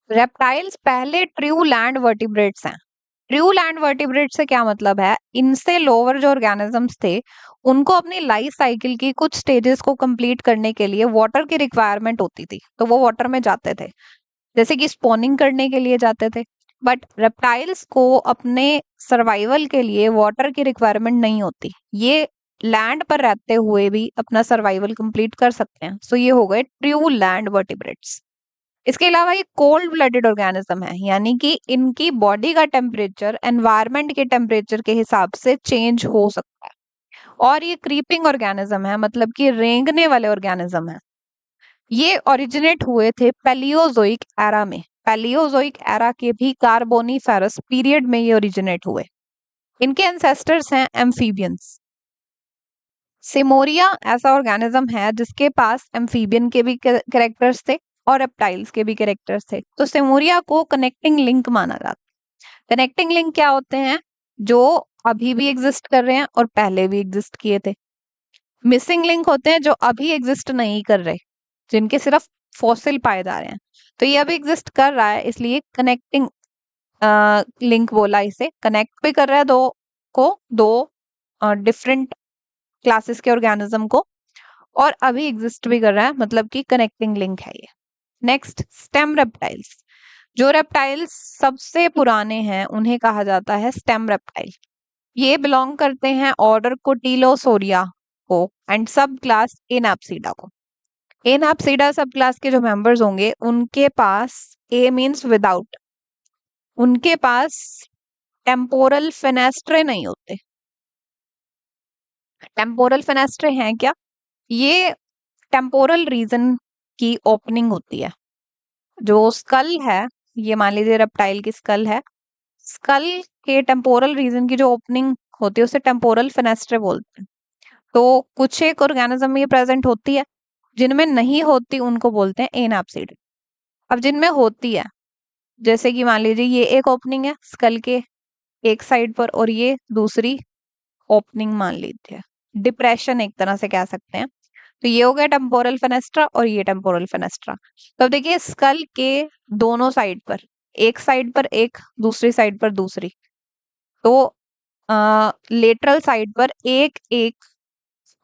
Reptiles पहले true land vertebrates हैं। True land vertebrate से क्या मतलब है, इनसे लोअर जो ऑर्गेनिजम्स थे उनको अपनी लाइफ साइकिल की कुछ स्टेजेस को कंप्लीट करने के लिए वाटर की रिक्वायरमेंट होती थी, तो वो वाटर में जाते थे, जैसे कि स्पॉनिंग करने के लिए जाते थे। बट रेप्टाइल्स को अपने सर्वाइवल के लिए वाटर की रिक्वायरमेंट नहीं होती, ये लैंड पर रहते हुए भी अपना सर्वाइवल कंप्लीट कर सकते हैं। सो ये हो गए ट्रू लैंड वर्टिब्रेट्स। इसके अलावा ये कोल्ड ब्लडेड ऑर्गेनिज्म है, यानी कि इनकी बॉडी का टेम्परेचर एनवायरनमेंट के टेम्परेचर के हिसाब से चेंज हो सकता है। और ये क्रीपिंग ऑर्गेनिज्म है, मतलब कि रेंगने वाले ऑर्गेनिज्म है। ये ओरिजिनेट हुए थे पैलियोजोइक एरा में। पैलियोजोइक एरा के भी कार्बोनिफेरस पीरियड में ये ओरिजिनेट हुए। इनके एंसेस्टर्स हैं एम्फीबियंस। सिमोरिया ऐसा ऑर्गेनिज्म है जिसके पास एम्फीबियन के भी कैरेक्टर्स थे और रेप्टाइल्स के भी कैरेक्टर्स थे। तो सिमोरिया को कनेक्टिंग लिंक माना जाता है। कनेक्टिंग लिंक क्या होते हैं, जो अभी भी एग्जिस्ट कर रहे हैं और पहले भी एग्जिस्ट किए थे। मिसिंग लिंक होते हैं जो अभी एग्जिस्ट नहीं कर रहे, जिनके सिर्फ फॉसिल पाए जा रहे हैं। तो ये अभी एग्जिस्ट कर रहा है, इसलिए कनेक्टिंग लिंक बोला इसे। कनेक्ट भी कर रहा है दो डिफरेंट क्लासेस के ऑर्गेनिज्म को, और अभी एग्जिस्ट भी कर रहा है, मतलब कि कनेक्टिंग लिंक है ये। Next, stem reptiles. जो रेप्टाइल्स सबसे पुराने हैं उन्हें कहा जाता है स्टेम रेप्टाइल। ये बिलोंग करते हैं ऑर्डर कोटिलोसोरिया को एंड सब क्लास एनाप्सिडा को। एनाप्सिडा सब क्लास के जो मेंबर्स होंगे उनके पास, ए मींस विदाउट, उनके पास टेम्पोरल फेनेस्ट्रे नहीं होते। टेम्पोरल फेनेस्ट्रे हैं क्या, ये टेम्पोरल रीजन की ओपनिंग होती है। जो स्कल है, ये मान लीजिए रेप्टाइल की स्कल है, स्कल के टेम्पोरल रीजन की जो ओपनिंग होती है उसे टेम्पोरल फेनेस्ट्रे बोलते हैं। तो कुछ एक ऑर्गेनिज्म में ये प्रेजेंट होती है, जिनमें नहीं होती उनको बोलते हैं एनाप्सिड। अब जिनमें होती है, जैसे कि मान लीजिए ये एक ओपनिंग है स्कल के एक साइड पर और ये दूसरी ओपनिंग मान लीजिए, डिप्रेशन एक तरह से कह सकते हैं। तो ये हो गया टेम्पोरल फेनेस्ट्रा और ये टेम्पोरल फेनेस्ट्रा। तो अब देखिए स्कल के दोनों साइड पर, एक साइड पर एक, दूसरी साइड पर दूसरी, तो लेटरल साइड पर एक एक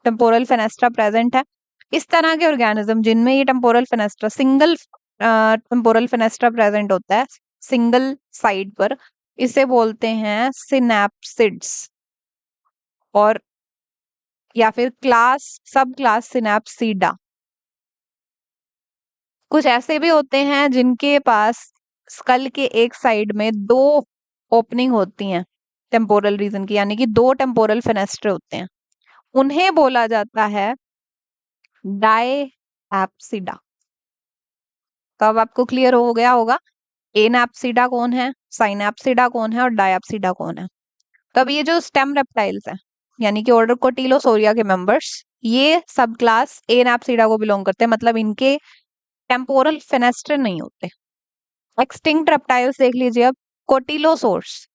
टेम्पोरल फेनेस्ट्रा प्रेजेंट है। इस तरह के ऑर्गेनिज्म जिनमें ये temporal fenestra, single temporal fenestra present होता है सिंगल साइड पर, इसे बोलते हैं सिनैप्सिड्स, और या फिर क्लास, सब क्लास सिनैप्सीडा। कुछ ऐसे भी होते हैं जिनके पास स्कल के एक साइड में दो ओपनिंग होती हैं टेम्पोरल रीजन की, यानी कि दो टेम्पोरल फेनेस्ट्रे होते हैं, उन्हें बोला जाता है डायएप्सिडा। तो अब आपको क्लियर हो गया होगा एनैप्सिडा कौन है, साइनैप्सिडा कौन है और डायएप्सिडा कौन है। तो अब ये जो स्टेम रेप्टाइल्स हैं, यानी कि ऑर्डर कोटिलोसोरिया के मेंबर्स, ये सब क्लास एनैप्सिडा को बिलोंग करते हैं, मतलब इनके टेम्पोरल फेनेस्ट्रे नहीं होते। एक्सटिंक्ट रेप्टाइल्स देख लीजिए अब। कोटिलोसोर्स,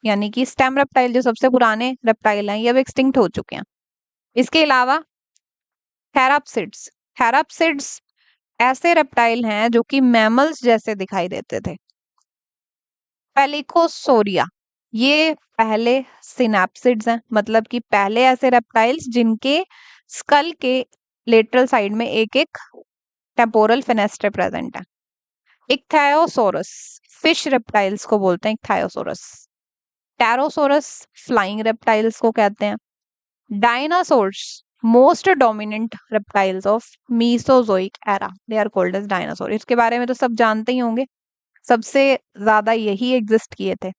यानी कि स्टेम रेप्टाइल जो सबसे पुराने रेप्टाइल हैं, ये अब एक्सटिंक्ट हो चुके हैं। इसके अलावा थेराप्सिड्स। थेराप्सिड्स ऐसे रेप्टाइल हैं जो कि मैमल्स जैसे दिखाई देते थे। पेलिकोसोरिया, ये पहले सिनैप्सिड्स हैं, मतलब कि पहले ऐसे रेप्टाइल्स जिनके स्कल के लेटरल साइड में एक एक टेम्पोरल फेनेस्ट्रे प्रेजेंट है। इक्थायोसोरस, फिश रेप्टाइल्स को बोलते हैं इक्थायोसोरस। टेरोसोरस फ्लाइंग रेप्टाइल्स को कहते हैं। Dinosaurs, most dominant reptiles of Mesozoic era, they are called as dinosaur. इसके बारे में तो सब जानते ही होंगे, सबसे ज्यादा यही एग्जिस्ट किए थे।